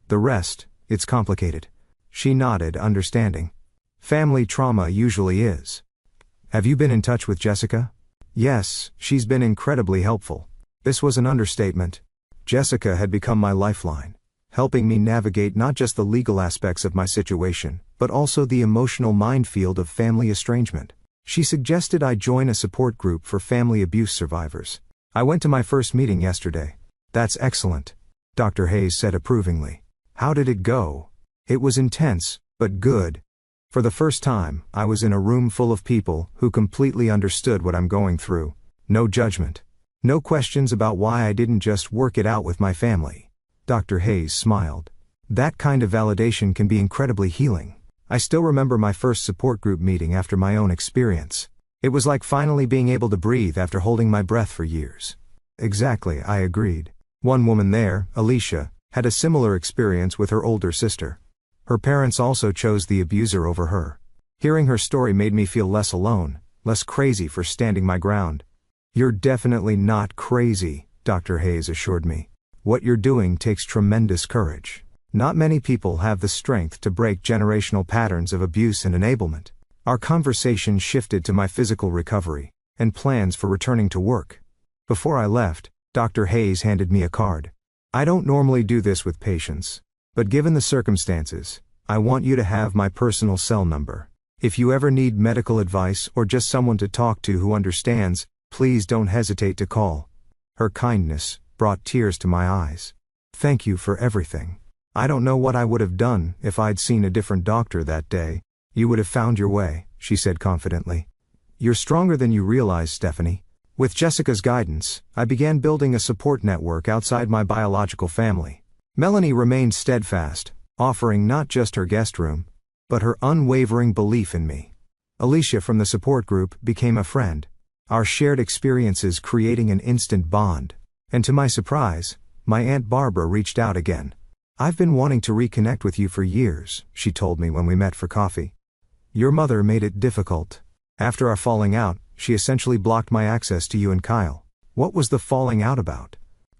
The rest, it's complicated." She nodded, understanding. "Family trauma usually is." "Have you been in touch with Jessica?" "Yes, she's been incredibly helpful." This was an understatement. Jessica had become my lifeline, helping me navigate not just the legal aspects of my situation, but also the emotional minefield of family estrangement. She suggested I join a support group for family abuse survivors. "I went to my first meeting yesterday." "That's excellent," Dr. Hayes said approvingly. "How did it go?" "It was intense, but good. For the first time, I was in a room full of people who completely understood what I'm going through. No judgment. No questions about why I didn't just work it out with my family." Dr. Hayes smiled. "That kind of validation can be incredibly healing." I still remember my first support group meeting after my own experience. It was like finally being able to breathe after holding my breath for years. "Exactly," I agreed. One woman there, Alicia, had a similar experience with her older sister. Her parents also chose the abuser over her. Hearing her story made me feel less alone, less crazy for standing my ground. "You're definitely not crazy," Dr. Hayes assured me. "What you're doing takes tremendous courage. Not many people have the strength to break generational patterns of abuse and enablement." Our conversation shifted to my physical recovery, and plans for returning to work. Before I left, Dr. Hayes handed me a card. "I don't normally do this with patients, but given the circumstances, I want you to have my personal cell number. If you ever need medical advice or just someone to talk to who understands, please don't hesitate to call." Her kindness brought tears to my eyes. "Thank you for everything. I don't know what I would have done if I'd seen a different doctor that day." "You would have found your way," she said confidently. "You're stronger than you realize, Stephanie." With Jessica's guidance, I began building a support network outside my biological family. Melanie remained steadfast, offering not just her guest room, but her unwavering belief in me. Alicia from the support group became a friend, our shared experiences creating an instant bond. And to my surprise, my Aunt Barbara reached out again. "I've been wanting to reconnect with you for years," she told me when we met for coffee. "Your mother made it difficult. After our falling out, she essentially blocked my access to you and Kyle." "What was the falling out about?"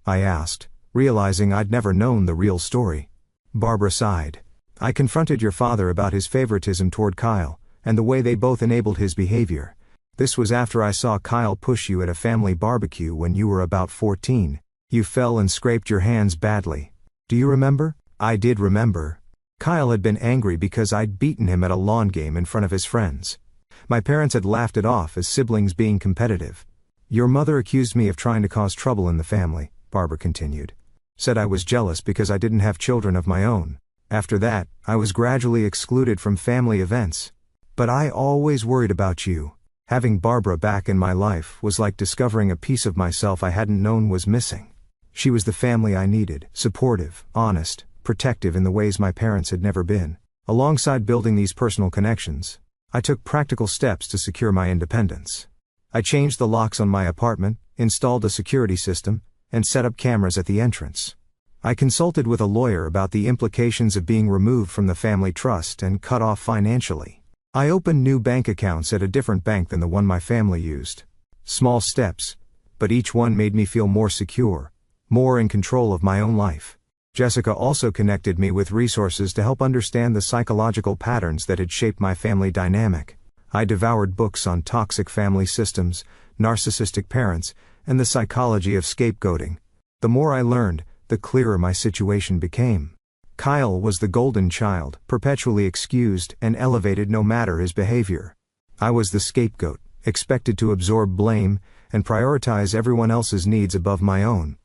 I asked, realizing I'd never known the real story. Barbara sighed. "I confronted your father about his favoritism toward Kyle, and the way they both enabled his behavior. This was after I saw Kyle push you at a family barbecue when you were about 14. You fell and scraped your hands badly. Do you remember?" I did remember. Kyle had been angry because I'd beaten him at a lawn game in front of his friends. My parents had laughed it off as siblings being competitive. "Your mother accused me of trying to cause trouble in the family," Barbara continued. "Said I was jealous because I didn't have children of my own. After that, I was gradually excluded from family events. But I always worried about you." Having Barbara back in my life was like discovering a piece of myself I hadn't known was missing. She was the family I needed, supportive, honest, protective in the ways my parents had never been. Alongside building these personal connections, I took practical steps to secure my independence. I changed the locks on my apartment, installed a security system, and set up cameras at the entrance. I consulted with a lawyer about the implications of being removed from the family trust and cut off financially. I opened new bank accounts at a different bank than the one my family used. Small steps, but each one made me feel more secure, more in control of my own life. Jessica also connected me with resources to help understand the psychological patterns that had shaped my family dynamic. I devoured books on toxic family systems, narcissistic parents, and the psychology of scapegoating. The more I learned, the clearer my situation became. Kyle was the golden child, perpetually excused and elevated no matter his behavior. I was the scapegoat, expected to absorb blame and prioritize everyone else's needs above my own.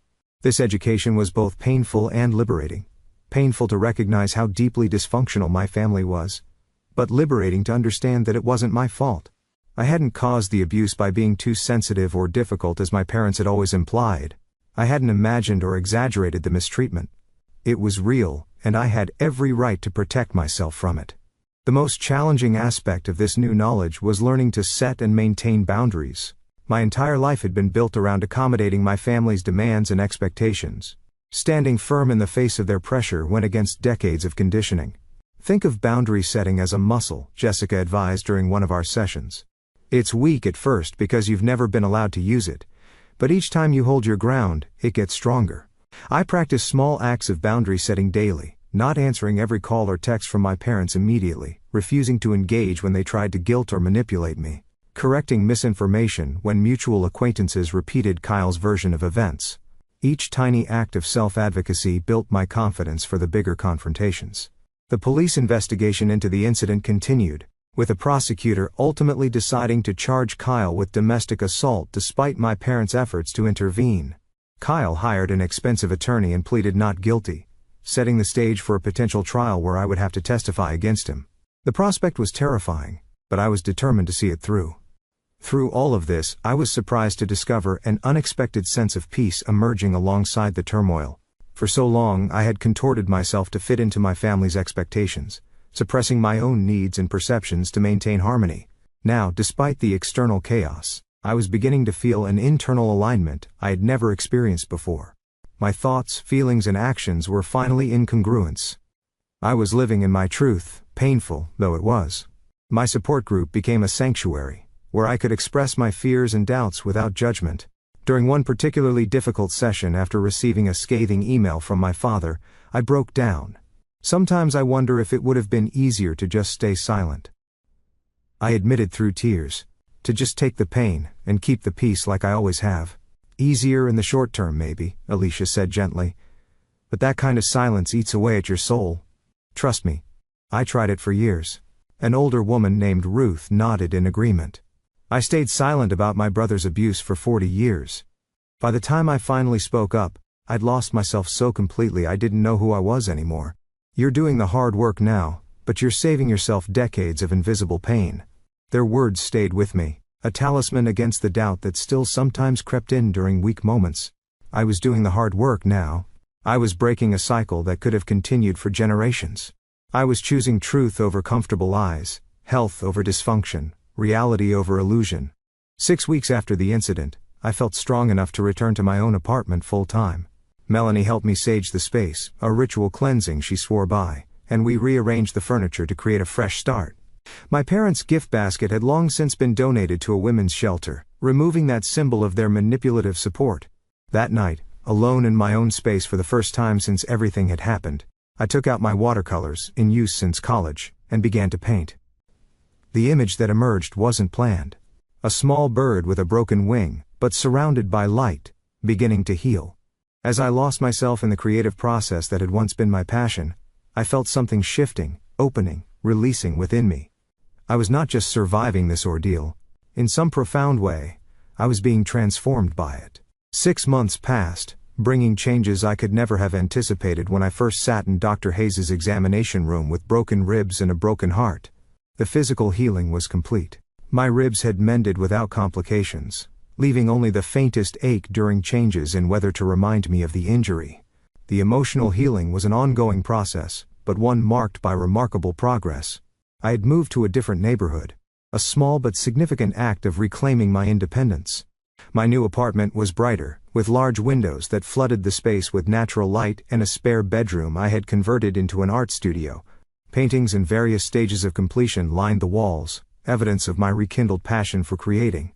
This education was both painful and liberating. Painful to recognize how deeply dysfunctional my family was, but liberating to understand that it wasn't my fault. I hadn't caused the abuse by being too sensitive or difficult as my parents had always implied. I hadn't imagined or exaggerated the mistreatment. It was real, and I had every right to protect myself from it. The most challenging aspect of this new knowledge was learning to set and maintain boundaries. My entire life had been built around accommodating my family's demands and expectations. Standing firm in the face of their pressure went against decades of conditioning. Think of boundary setting as a muscle, Jessica advised during one of our sessions. It's weak at first because you've never been allowed to use it, but each time you hold your ground, it gets stronger. I practice small acts of boundary setting daily, not answering every call or text from my parents immediately, refusing to engage when they tried to guilt or manipulate me, correcting misinformation when mutual acquaintances repeated Kyle's version of events. Each tiny act of self-advocacy built my confidence for the bigger confrontations. The police investigation into the incident continued, with a prosecutor ultimately deciding to charge Kyle with domestic assault despite my parents' efforts to intervene. Kyle hired an expensive attorney and pleaded not guilty, setting the stage for a potential trial where I would have to testify against him. The prospect was terrifying, but I was determined to see it through. Through all of this, I was surprised to discover an unexpected sense of peace emerging alongside the turmoil. For so long, I had contorted myself to fit into my family's expectations, suppressing my own needs and perceptions to maintain harmony. Now, despite the external chaos, I was beginning to feel an internal alignment I had never experienced before. My thoughts, feelings, and actions were finally in congruence. I was living in my truth, painful though it was. My support group became a sanctuary, where I could express my fears and doubts without judgment. During one particularly difficult session after receiving a scathing email from my father, I broke down. Sometimes I wonder if it would have been easier to just stay silent. I admitted through tears, to just take the pain and keep the peace like I always have. Easier in the short term maybe, Alicia said gently. But that kind of silence eats away at your soul. Trust me. I tried it for years. An older woman named Ruth nodded in agreement. I stayed silent about my brother's abuse for 40 years. By the time I finally spoke up, I'd lost myself so completely I didn't know who I was anymore. You're doing the hard work now, but you're saving yourself decades of invisible pain. Their words stayed with me, a talisman against the doubt that still sometimes crept in during weak moments. I was doing the hard work now. I was breaking a cycle that could have continued for generations. I was choosing truth over comfortable lies, health over dysfunction, reality over illusion. 6 weeks after the incident, I felt strong enough to return to my own apartment full-time. Melanie helped me sage the space, a ritual cleansing she swore by, and we rearranged the furniture to create a fresh start. My parents' gift basket had long since been donated to a women's shelter, removing that symbol of their manipulative support. That night, alone in my own space for the first time since everything had happened, I took out my watercolors, in use since college, and began to paint. The image that emerged wasn't planned. A small bird with a broken wing, but surrounded by light, beginning to heal. As I lost myself in the creative process that had once been my passion, I felt something shifting, opening, releasing within me. I was not just surviving this ordeal. In some profound way, I was being transformed by it. 6 months passed, bringing changes I could never have anticipated when I first sat in Dr. Hayes' examination room with broken ribs and a broken heart. The physical healing was complete. My ribs had mended without complications, leaving only the faintest ache during changes in weather to remind me of the injury. The emotional healing was an ongoing process, but one marked by remarkable progress. I had moved to a different neighborhood, a small but significant act of reclaiming my independence. My new apartment was brighter, with large windows that flooded the space with natural light and a spare bedroom I had converted into an art studio. Paintings in various stages of completion lined the walls, evidence of my rekindled passion for creating.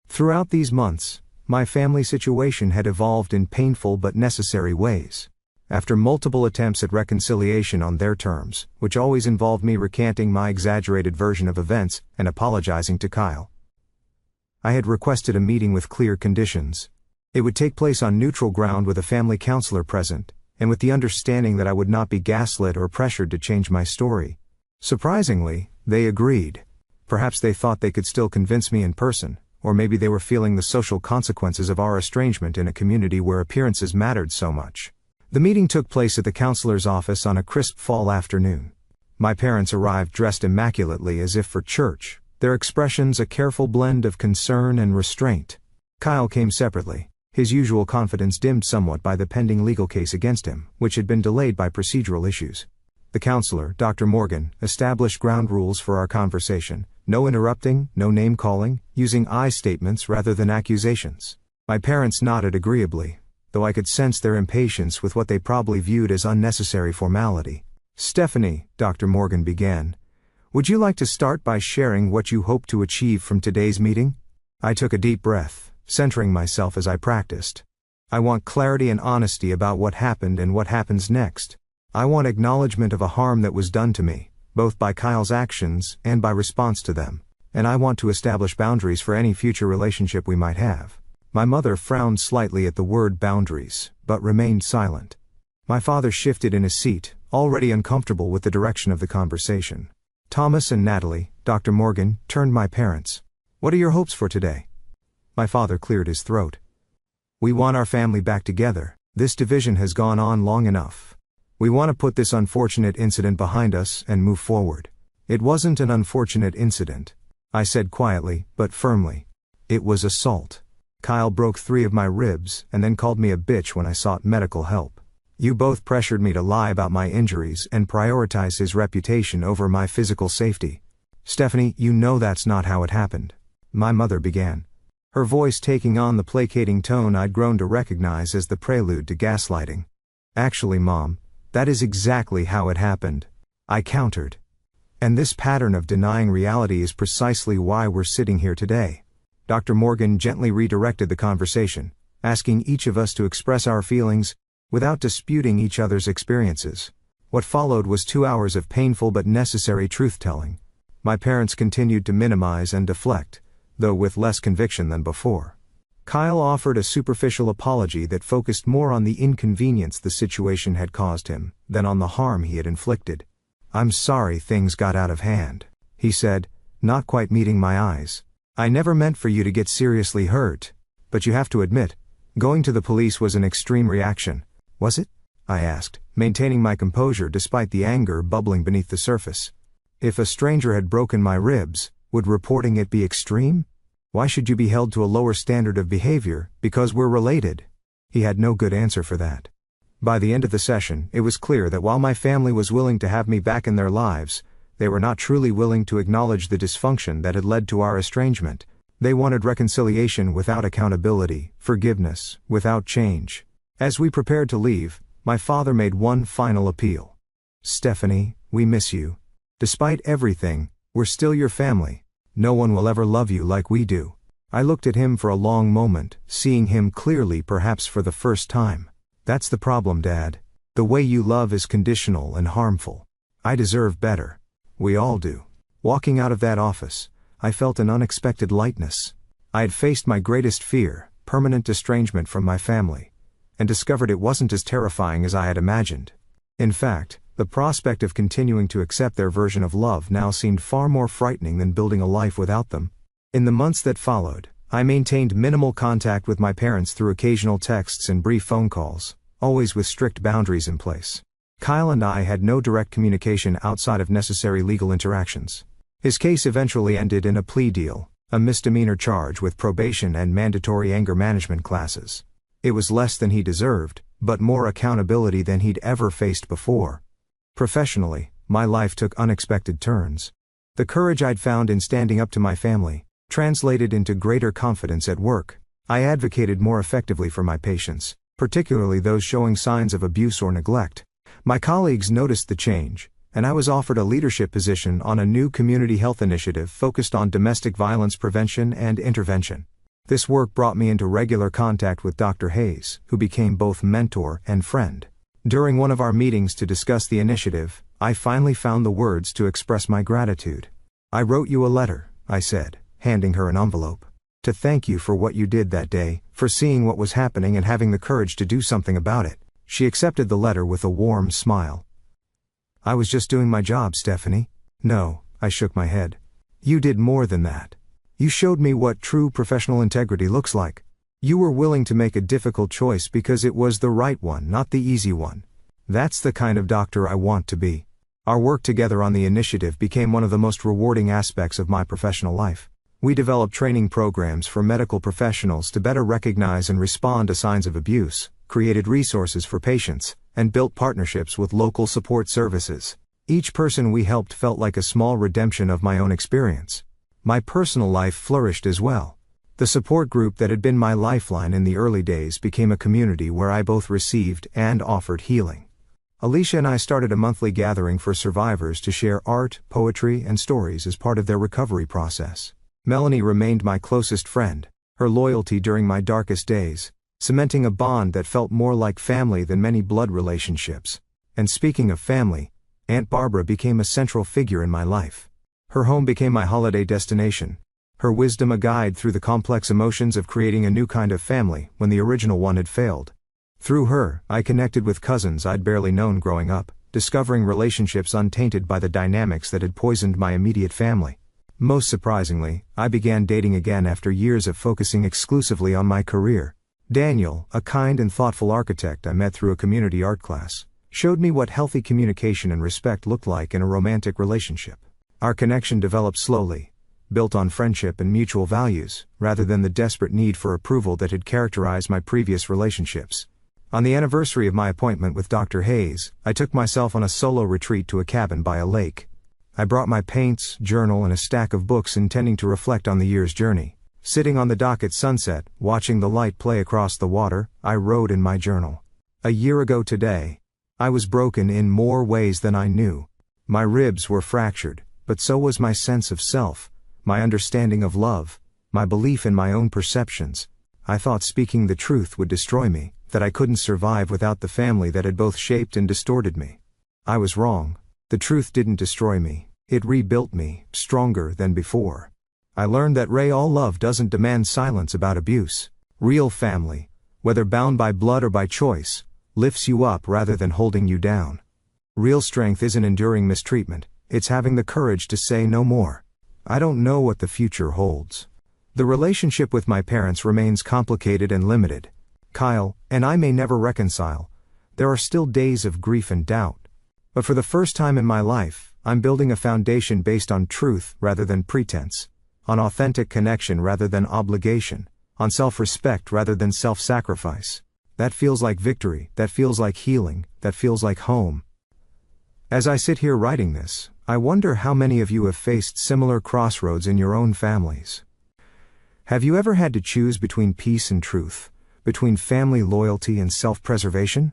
Throughout these months, my family situation had evolved in painful but necessary ways. After multiple attempts at reconciliation on their terms, which always involved me recanting my exaggerated version of events and apologizing to Kyle, I had requested a meeting with clear conditions. It would take place on neutral ground with a family counselor present, and with the understanding that I would not be gaslit or pressured to change my story. Surprisingly, they agreed. Perhaps they thought they could still convince me in person, or maybe they were feeling the social consequences of our estrangement in a community where appearances mattered so much. The meeting took place at the counselor's office on a crisp fall afternoon. My parents arrived dressed immaculately as if for church, their expressions a careful blend of concern and restraint. Kyle came separately, his usual confidence dimmed somewhat by the pending legal case against him, which had been delayed by procedural issues. The counselor, Dr. Morgan, established ground rules for our conversation: no interrupting, no name-calling, using I statements rather than accusations. My parents nodded agreeably, though I could sense their impatience with what they probably viewed as unnecessary formality. "Stephanie," Dr. Morgan began, "would you like to start by sharing what you hope to achieve from today's meeting?" I took a deep breath, centering myself as I practiced. "I want clarity and honesty about what happened and what happens next. I want acknowledgement of a harm that was done to me, both by Kyle's actions and by response to them, and I want to establish boundaries for any future relationship we might have." My mother frowned slightly at the word boundaries, but remained silent. My father shifted in his seat, already uncomfortable with the direction of the conversation. Thomas and Natalie, Dr. Morgan, turned my parents. "What are your hopes for today?" My father cleared his throat. "We want our family back together. This division has gone on long enough. We want to put this unfortunate incident behind us and move forward." "It wasn't an unfortunate incident," I said quietly, but firmly. "It was assault. Kyle broke 3 of my ribs and then called me a bitch when I sought medical help. You both pressured me to lie about my injuries and prioritize his reputation over my physical safety." "Stephanie, you know that's not how it happened," my mother began, her voice taking on the placating tone I'd grown to recognize as the prelude to gaslighting. "Actually, Mom, that is exactly how it happened," I countered. "And this pattern of denying reality is precisely why we're sitting here today." Dr. Morgan gently redirected the conversation, asking each of us to express our feelings, without disputing each other's experiences. What followed was 2 hours of painful but necessary truth-telling. My parents continued to minimize and deflect, though with less conviction than before. Kyle offered a superficial apology that focused more on the inconvenience the situation had caused him, than on the harm he had inflicted. "I'm sorry things got out of hand," he said, not quite meeting my eyes. "I never meant for you to get seriously hurt, but you have to admit, going to the police was an extreme reaction." "Was it?" I asked, maintaining my composure despite the anger bubbling beneath the surface. "If a stranger had broken my ribs, would reporting it be extreme? Why should you be held to a lower standard of behavior, because we're related?" He had no good answer for that. By the end of the session, it was clear that while my family was willing to have me back in their lives, they were not truly willing to acknowledge the dysfunction that had led to our estrangement. They wanted reconciliation without accountability, forgiveness without change. As we prepared to leave, my father made one final appeal. "Stephanie, we miss you. Despite everything, we're still your family. No one will ever love you like we do." I looked at him for a long moment, seeing him clearly perhaps for the first time. "That's the problem, Dad. The way you love is conditional and harmful. I deserve better. We all do." Walking out of that office, I felt an unexpected lightness. I had faced my greatest fear, permanent estrangement from my family, and discovered it wasn't as terrifying as I had imagined. In fact, the prospect of continuing to accept their version of love now seemed far more frightening than building a life without them. In the months that followed, I maintained minimal contact with my parents through occasional texts and brief phone calls, always with strict boundaries in place. Kyle and I had no direct communication outside of necessary legal interactions. His case eventually ended in a plea deal, a misdemeanor charge with probation and mandatory anger management classes. It was less than he deserved, but more accountability than he'd ever faced before. Professionally, my life took unexpected turns. The courage I'd found in standing up to my family translated into greater confidence at work. I advocated more effectively for my patients, particularly those showing signs of abuse or neglect. My colleagues noticed the change, and I was offered a leadership position on a new community health initiative focused on domestic violence prevention and intervention. This work brought me into regular contact with Dr. Hayes, who became both mentor and friend. During one of our meetings to discuss the initiative, I finally found the words to express my gratitude. "I wrote you a letter," I said, handing her an envelope, "to thank you for what you did that day, for seeing what was happening and having the courage to do something about it." She accepted the letter with a warm smile. "I was just doing my job, Stephanie." "No," I shook my head. "You did more than that. You showed me what true professional integrity looks like. You were willing to make a difficult choice because it was the right one, not the easy one. That's the kind of doctor I want to be." Our work together on the initiative became one of the most rewarding aspects of my professional life. We developed training programs for medical professionals to better recognize and respond to signs of abuse, created resources for patients, and built partnerships with local support services. Each person we helped felt like a small redemption of my own experience. My personal life flourished as well. The support group that had been my lifeline in the early days became a community where I both received and offered healing. Alicia and I started a monthly gathering for survivors to share art, poetry, and stories as part of their recovery process. Melanie remained my closest friend, her loyalty during my darkest days, cementing a bond that felt more like family than many blood relationships. And speaking of family, Aunt Barbara became a central figure in my life. Her home became my holiday destination, her wisdom a guide through the complex emotions of creating a new kind of family when the original one had failed. Through her, I connected with cousins I'd barely known growing up, discovering relationships untainted by the dynamics that had poisoned my immediate family. Most surprisingly, I began dating again after years of focusing exclusively on my career. Daniel, a kind and thoughtful architect I met through a community art class, showed me what healthy communication and respect looked like in a romantic relationship. Our connection developed slowly, built on friendship and mutual values, rather than the desperate need for approval that had characterized my previous relationships. On the anniversary of my appointment with Dr. Hayes, I took myself on a solo retreat to a cabin by a lake. I brought my paints, journal, and a stack of books intending to reflect on the year's journey. Sitting on the dock at sunset, watching the light play across the water, I wrote in my journal. A year ago today, I was broken in more ways than I knew. My ribs were fractured, but so was my sense of self, my understanding of love, my belief in my own perceptions. I thought speaking the truth would destroy me, that I couldn't survive without the family that had both shaped and distorted me. I was wrong. The truth didn't destroy me, it rebuilt me, stronger than before. I learned that all love doesn't demand silence about abuse. Real family, whether bound by blood or by choice, lifts you up rather than holding you down. Real strength isn't enduring mistreatment, it's having the courage to say no more. I don't know what the future holds. The relationship with my parents remains complicated and limited. Kyle and I may never reconcile. There are still days of grief and doubt. But for the first time in my life, I'm building a foundation based on truth rather than pretense, on authentic connection rather than obligation, on self-respect rather than self-sacrifice. That feels like victory, that feels like healing, that feels like home. As I sit here writing this, I wonder how many of you have faced similar crossroads in your own families. Have you ever had to choose between peace and truth, between family loyalty and self-preservation?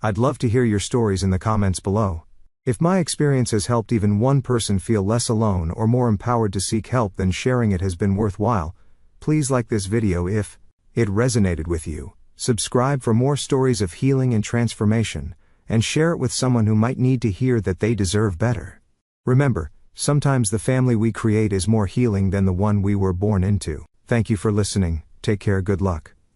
I'd love to hear your stories in the comments below. If my experience has helped even one person feel less alone or more empowered to seek help, then sharing it has been worthwhile. Please like this video if it resonated with you, subscribe for more stories of healing and transformation, and share it with someone who might need to hear that they deserve better. Remember, sometimes the family we create is more healing than the one we were born into. Thank you for listening, take care, good luck.